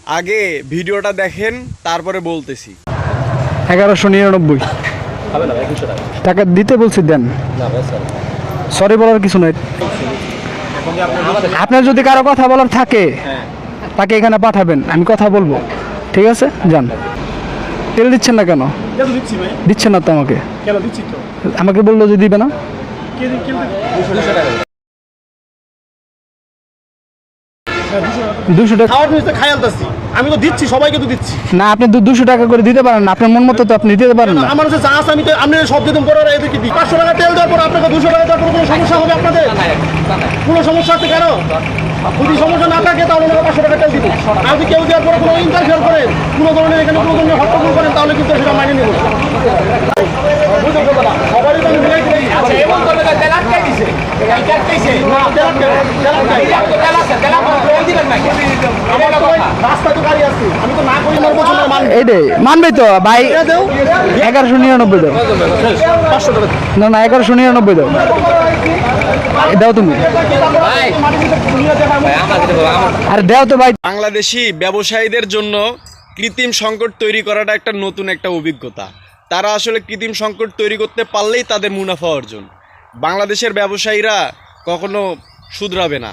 আগে ভিডিওটা দেখেন, তারপরে বলতেছি। 1199 টাকা দিতে বলছি, দেন। সরি বলার কিছু নাই। আপনার যদি কারো কথা বলার থাকে তাকে এখানে পাঠাবেন, আমি কথা বলবো। ঠিক আছে, যান। তেল দিচ্ছেন না কেন? দিচ্ছেন না তো আমাকে। আমাকে বললো যে দিবে না। 200 টাকা আমি তো দিচ্ছি, সবাইকে তো দিচ্ছি না, আপনি 200 টাকা করে দিতে পারেন না। আপনার মন মতো তো আপনি দিতে পারেন না। আমার হচ্ছে যা আছে আমি তো আপনি সব দিতাম পরে এদেরকে দিই। 500 টাকা তেল দেওয়ার পর আপনাকে 200 টাকা দেওয়ার পর কোনো সমস্যা হবে আপনাদের? কোনো সমস্যা আছে কেন? যদি সমস্যা না থাকে তাহলে ওনারা 500 টাকা তেল দিবে। আর যদি কেউ দেওয়ার পরে কোনো ইন্টারফেয়ার করেন, কোনো ধরনের এখানে কোনো ধরনের হট্টগোল করেন, তাহলে কিন্তু সেটা মাইনে নেব। সবারই তো আমি মিলাই দিই। রাস্তা তো গাড়ি আছে, আমি তো না করি আমার বছর এইটাই মানবে তো ভাই। 1199 দাও। 500 টাকা না না, 1199 দাও। দাও তুমি। আরে দাও তো ভাই। বাংলাদেশি ব্যবসায়ীদের জন্য কৃত্রিম সংকট তৈরি করাটা একটা নতুন একটা অভিজ্ঞতা। তারা আসলে কৃত্রিম সংকট তৈরি করতে পারলেই তাদের মুনাফা অর্জন। বাংলাদেশের ব্যবসায়ীরা কখনো শুধরাবে না।